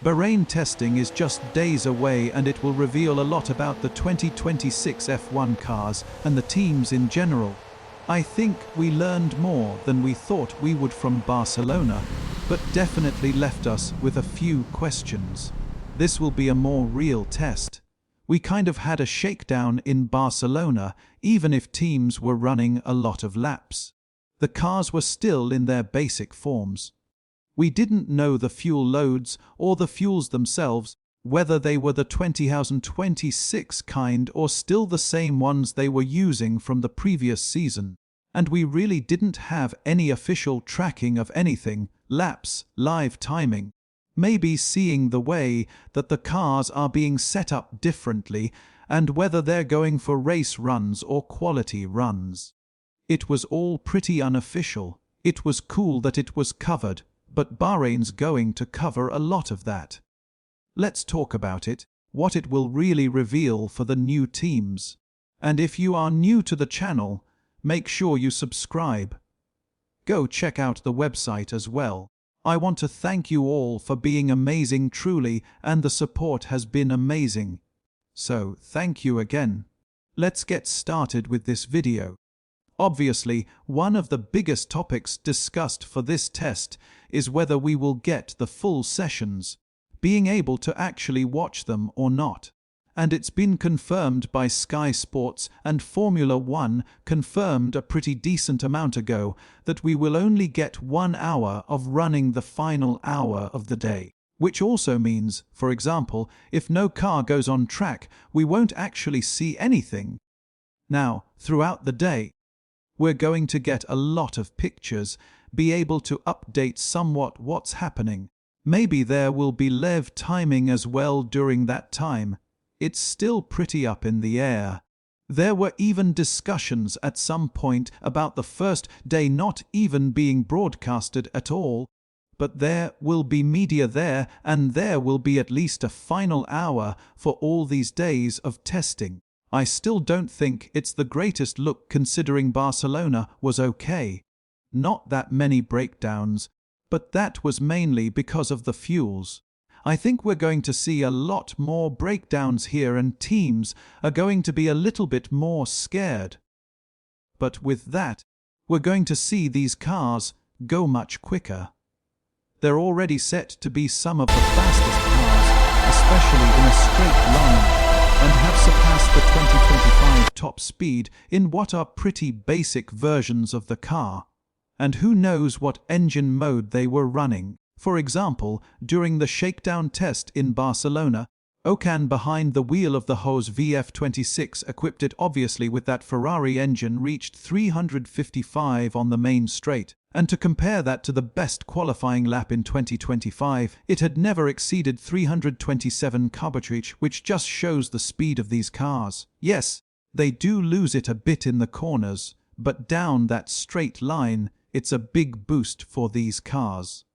Bahrain testing is just days away, and it will reveal a lot about the 2026 F1 cars and the teams in general. I think we learned more than we thought we would from Barcelona, but definitely left us with a few questions. This will be a more real test. We kind of had a shakedown in Barcelona, even if teams were running a lot of laps. The cars were still in their basic forms. We didn't know the fuel loads or the fuels themselves, whether they were the 2026 kind or still the same ones they were using from the previous season. And we really didn't have any official tracking of anything, laps, live timing. Maybe seeing the way that the cars are being set up differently and whether they're going for race runs or quality runs. It was all pretty unofficial. It was cool that it was covered, but Bahrain's going to cover a lot of that. Let's talk about it, what it will really reveal for the new teams. And if you are new to the channel, make sure you subscribe. Go check out the website as well. I want to thank you all for being amazing truly, and the support has been amazing. So, thank you again. Let's get started with this video. Obviously, one of the biggest topics discussed for this test is whether we will get the full sessions, being able to actually watch them or not. And it's been confirmed by Sky Sports, and Formula One confirmed a pretty decent amount ago that we will only get 1 hour of running the final hour of the day. Which also means, for example, if no car goes on track, we won't actually see anything. Now, throughout the day, we're going to get a lot of pictures, be able to update somewhat what's happening. Maybe there will be live timing as well during that time. It's still pretty up in the air. There were even discussions at some point about the first day not even being broadcasted at all. But there will be media there, and there will be at least a final hour for all these days of testing. I still don't think it's the greatest look considering Barcelona was okay. Not that many breakdowns, but that was mainly because of the fuels. I think we're going to see a lot more breakdowns here, and teams are going to be a little bit more scared. But with that, we're going to see these cars go much quicker. They're already set to be some of the fastest cars, especially in a straight line, and have surpassed the 2025 top speed in what are pretty basic versions of the car. And who knows what engine mode they were running. For example, during the shakedown test in Barcelona, Ocon behind the wheel of the Haas VF26, equipped it obviously with that Ferrari engine, reached 355 on the main straight. And to compare that to the best qualifying lap in 2025, it had never exceeded 327 km/h, which just shows the speed of these cars. Yes, they do lose it a bit in the corners, but down that straight line, it's a big boost for these cars.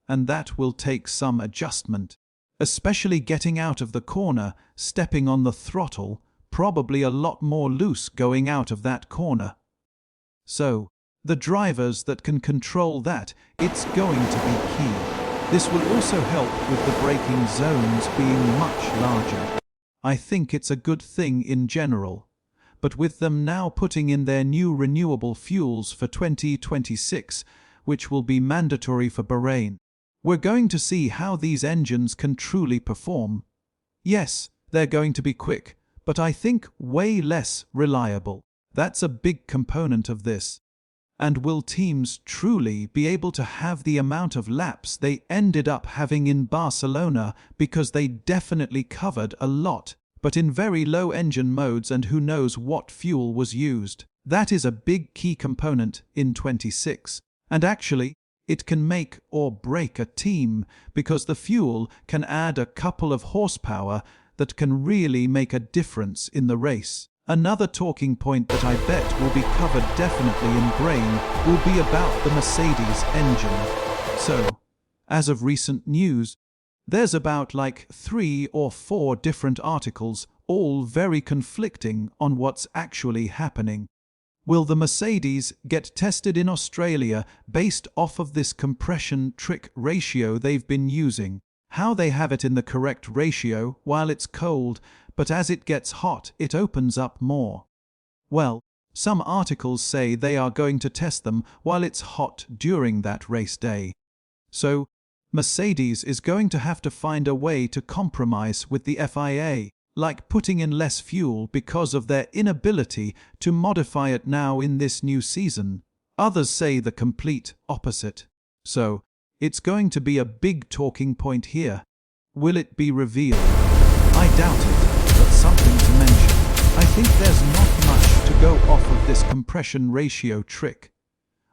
And that will take some adjustment, especially getting out of the corner, stepping on the throttle, probably a lot more loose going out of that corner. So, the drivers that can control that, it's going to be key. This will also help with the braking zones being much larger. I think it's a good thing in general. But with them now putting in their new renewable fuels for 2026, which will be mandatory for Bahrain, we're going to see how these engines can truly perform. Yes, they're going to be quick, but I think way less reliable. That's a big component of this. And will teams truly be able to have the amount of laps they ended up having in Barcelona, because they definitely covered a lot, but in very low engine modes, and who knows what fuel was used. That is a big key component in 26. And actually, it can make or break a team, because the fuel can add a couple of horsepower that can really make a difference in the race. Another talking point that I bet will be covered definitely in Bahrain will be about the Mercedes engine. So, as of recent news, there's about like 3 or 4 different articles, all very conflicting on what's actually happening. Will the Mercedes get tested in Australia based off of this compression trick ratio they've been using? how they have it in the correct ratio while it's cold, but as it gets hot, it opens up more. Well, some articles say they are going to test them while it's hot during that race day. So, Mercedes is going to have to find a way to compromise with the FIA, like putting in less fuel because of their inability to modify it now in this new season. Others say the complete opposite. So, it's going to be a big talking point here. Will it be revealed? I doubt it, but something to mention. I think there's not much to go off of this compression ratio trick.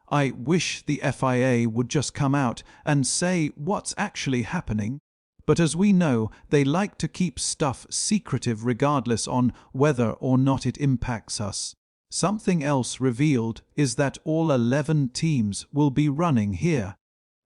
I wish the FIA would just come out and say what's actually happening, but as we know, they like to keep stuff secretive regardless on whether or not it impacts us. Something else revealed is that all 11 teams will be running here.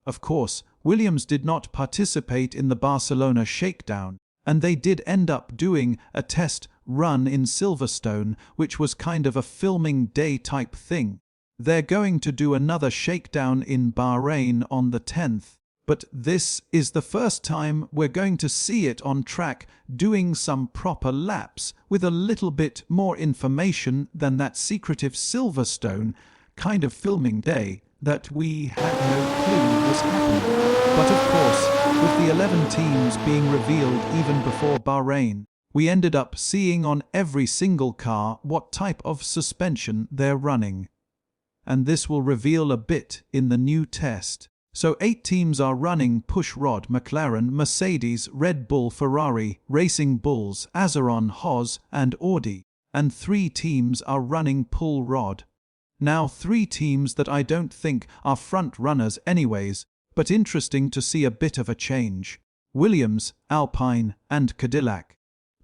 Of course, Williams did not participate in the Barcelona shakedown, and they did end up doing a test run in Silverstone, which was kind of a filming day type thing. They're going to do another shakedown in Bahrain on the 10th, but this is the first time we're going to see it on track doing some proper laps with a little bit more information than that secretive Silverstone kind of filming day that we had no clue was happening. But of course, with the 11 teams being revealed even before Bahrain, we ended up seeing on every single car what type of suspension they're running. And this will reveal a bit in the new test. So 8 teams are running pushrod: McLaren, Mercedes, Red Bull, Ferrari, Racing Bulls, Azeron, Haas, and Audi. And 3 teams are running pull rod. Now 3 teams that I don't think are front runners anyways, but interesting to see a bit of a change. Williams, Alpine, and Cadillac.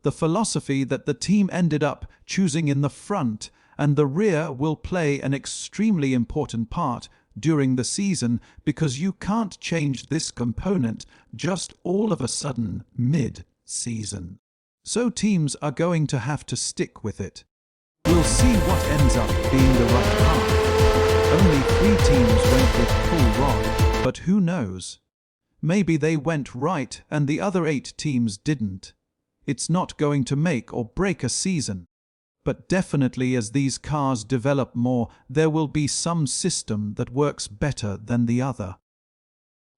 The philosophy that the team ended up choosing in the front and the rear will play an extremely important part during the season, because you can't change this component just all of a sudden mid-season. So teams are going to have to stick with it. We'll see what ends up being the right path. Only 3 teams went with pull rod, but who knows? Maybe they went right and the other 8 teams didn't. It's not going to make or break a season. But definitely as these cars develop more, there will be some system that works better than the other.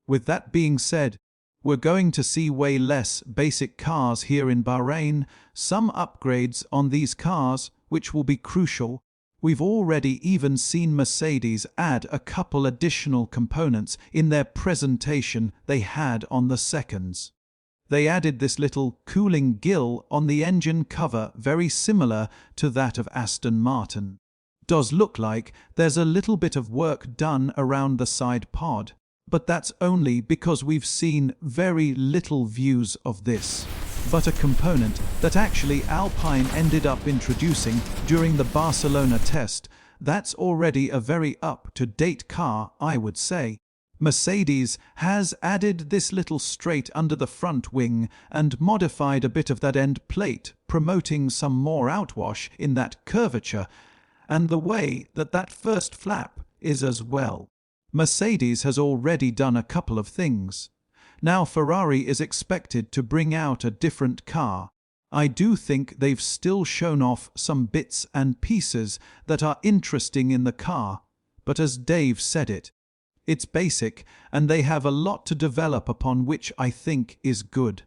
With that being said, we're going to see way less basic cars here in Bahrain, some upgrades on these cars, which will be crucial. We've already even seen Mercedes add a couple additional components in their presentation they had on the seconds. They added this little cooling gill on the engine cover, very similar to that of Aston Martin. Does look like there's a little bit of work done around the side pod, but that's only because we've seen very little views of this. But a component that actually Alpine ended up introducing during the Barcelona test, that's already a very up-to-date car, I would say. Mercedes has added this little straight under the front wing and modified a bit of that end plate, promoting some more outwash in that curvature, and the way that that first flap is as well. Mercedes has already done a couple of things. Now Ferrari is expected to bring out a different car. I do think they've still shown off some bits and pieces that are interesting in the car, but as Dave said it's basic, and they have a lot to develop upon, which I think is good.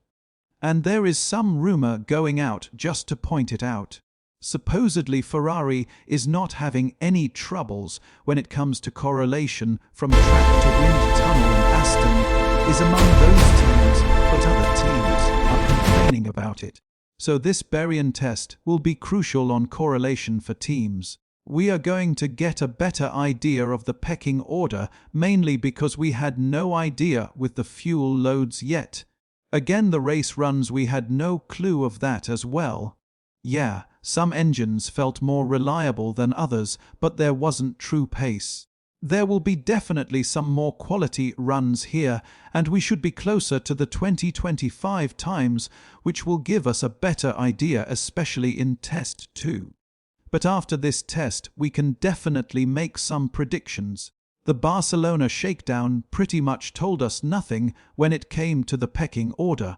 And there is some rumor going out just to point it out. Supposedly Ferrari is not having any troubles when it comes to correlation from track to wind tunnel, and Aston is among those teams, but other teams are complaining about it. So this Bahrain test will be crucial on correlation for teams. We are going to get a better idea of the pecking order, mainly because we had no idea with the fuel loads yet. Again, the race runs, we had no clue of that as well. Yeah, some engines felt more reliable than others, but there wasn't true pace. There will be definitely some more quality runs here, and we should be closer to the 2025 times, which will give us a better idea, especially in Test 2. But after this test, we can definitely make some predictions. The Barcelona shakedown pretty much told us nothing when it came to the pecking order.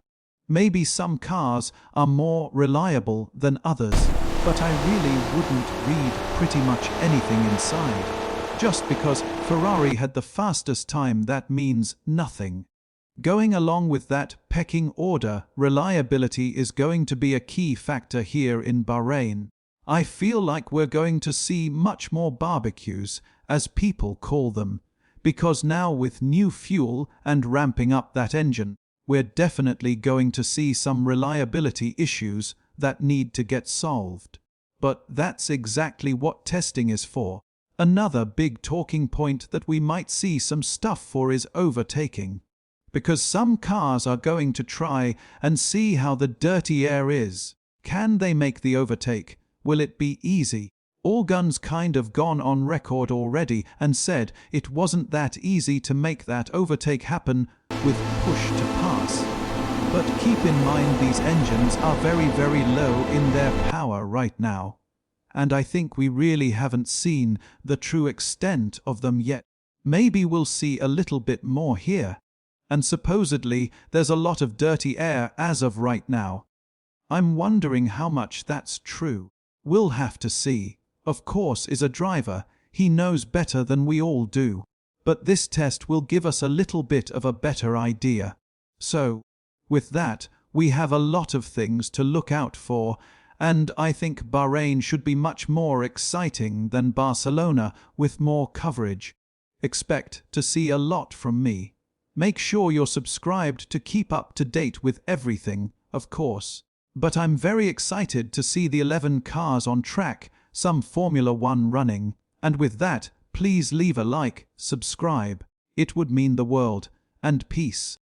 Maybe some cars are more reliable than others, but I really wouldn't read pretty much anything inside. Just because Ferrari had the fastest time, that means nothing. Going along with that pecking order, reliability is going to be a key factor here in Bahrain. I feel like we're going to see much more barbecues, as people call them, because now with new fuel and ramping up that engine, we're definitely going to see some reliability issues that need to get solved. But that's exactly what testing is for. Another big talking point that we might see some stuff for is overtaking. Because some cars are going to try and see how the dirty air is. Can they make the overtake? Will it be easy? Allgun's kind of gone on record already and said it wasn't that easy to make that overtake happen with push to pass. But keep in mind these engines are very, very low in their power right now. And I think we really haven't seen the true extent of them yet. Maybe we'll see a little bit more here. And supposedly there's a lot of dirty air as of right now. I'm wondering how much that's true. We'll have to see. Of course, as a driver, he knows better than we all do. But this test will give us a little bit of a better idea. So, with that, we have a lot of things to look out for, and I think Bahrain should be much more exciting than Barcelona with more coverage. Expect to see a lot from me. Make sure you're subscribed to keep up to date with everything, of course. But I'm very excited to see the 11 cars on track, some Formula 1 running, and with that, please leave a like, subscribe. It would mean the world, and peace.